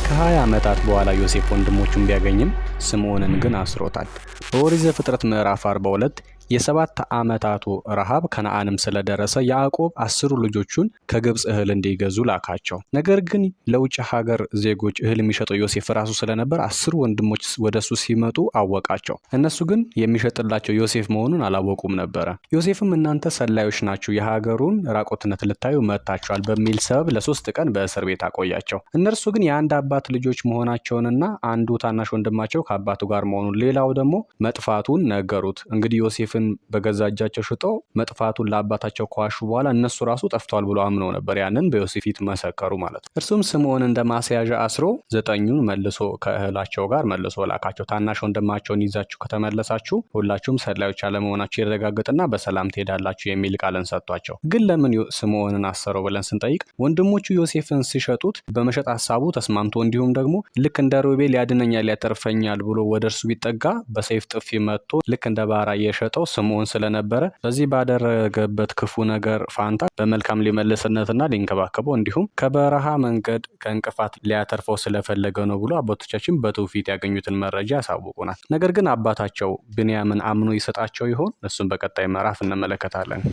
ከ20 ዓመታት በኋላ ዮሴፍ ወንድሞቹን ቢያገኝም ስምዖንን ግን አስሮታል። በኦሪት ዘፍጥረት ምዕራፍ 42 የ7 ዓመታቱ ረሃብ ከነዓንም ስለደረሰ ያዕቆብ 10 ልጆቹን ከግብፅ እህል እንዲገዙ ላካቸው። ነገር ግን ለውጭ ሀገር ዜጎች እህል የሚሸጠው ዮሴፍ ራሱ ስለነበር 10 ወንድሞች ወደሱ ሲመጡ አወቃቸው። እነሱ ግን የሚሸጥላቸው ዮሴፍ መሆኑን አላወቁም ነበረ። ዮሴፍም እናንተ ሰላዮች ናችሁ፣ የሀገሩን ራቆትነት ልታዩ መጥታችኋል በሚል ሰበብ ለ3 ቀን በእስር ቤት አቆያቸው። እነርሱ ግን የአንድ አባት ልጆች መሆናቸውንና አንዱ ታናሽ ወንድማቸው ከአባቱ ጋር መሆኑን ሌላው ደግሞ መጥፋቱን ነገሩት። እንግዲህ ዮሴፍን በገዛ እጃቸው ሽጠው መጥፋቱን ለአባታቸው ከዋሹ በኋላ እነሱ ራሱ ጠፍቷል ብሎ አምነው ነበር። ያንን በዮሴፍ ፊት መሰከሩ ማለት ነው። እርሱም ስምዖን እንደ ማስያዣ አስሮ 9ኙን መልሶ ከእህላቸው ጋር መልሶ ላካቸው። ታናሽ ወንድማቸውን ይዛችሁ ከተመለሳችሁ ሁላችሁም ሰላዮች አለመሆናችሁ ይረጋገጥና በሰላም ትሄዳላችሁ የሚል ቃልን ሰጥቷቸው። ግን ለምን ስምዖንን አሰረው ብለን ስንጠይቅ ወንድሞቹ ዮሴፍን ሲሸጡት በመሸጥ ሀሳቡ ተስማምቶ እንዲሁም ደግሞ ልክ እንደ ሮቤል ያድነኛል ያተርፈኛል ብሎ ወደ እርሱ ቢጠጋ በሰይፍ ጥፊ መጥቶ ልክ እንደ ባራ የሸጠው ስምዖን ስለነበረ በዚህ ባደረገበት ክፉ ነገር ፋንታ በመልካም ሊመልስነትና ሊንከባከበው እንዲሁም ከበረሃ መንገድ ከእንቅፋት ሊያተርፈው ስለፈለገ ነው ብሎ አባቶቻችን በትውፊት ያገኙትን መረጃ ያሳውቁናል። ነገር ግን አባታቸው ብንያምን አምኖ ይሰጣቸው ይሆን? እሱም በቀጣይ ምዕራፍ እንመለከታለን።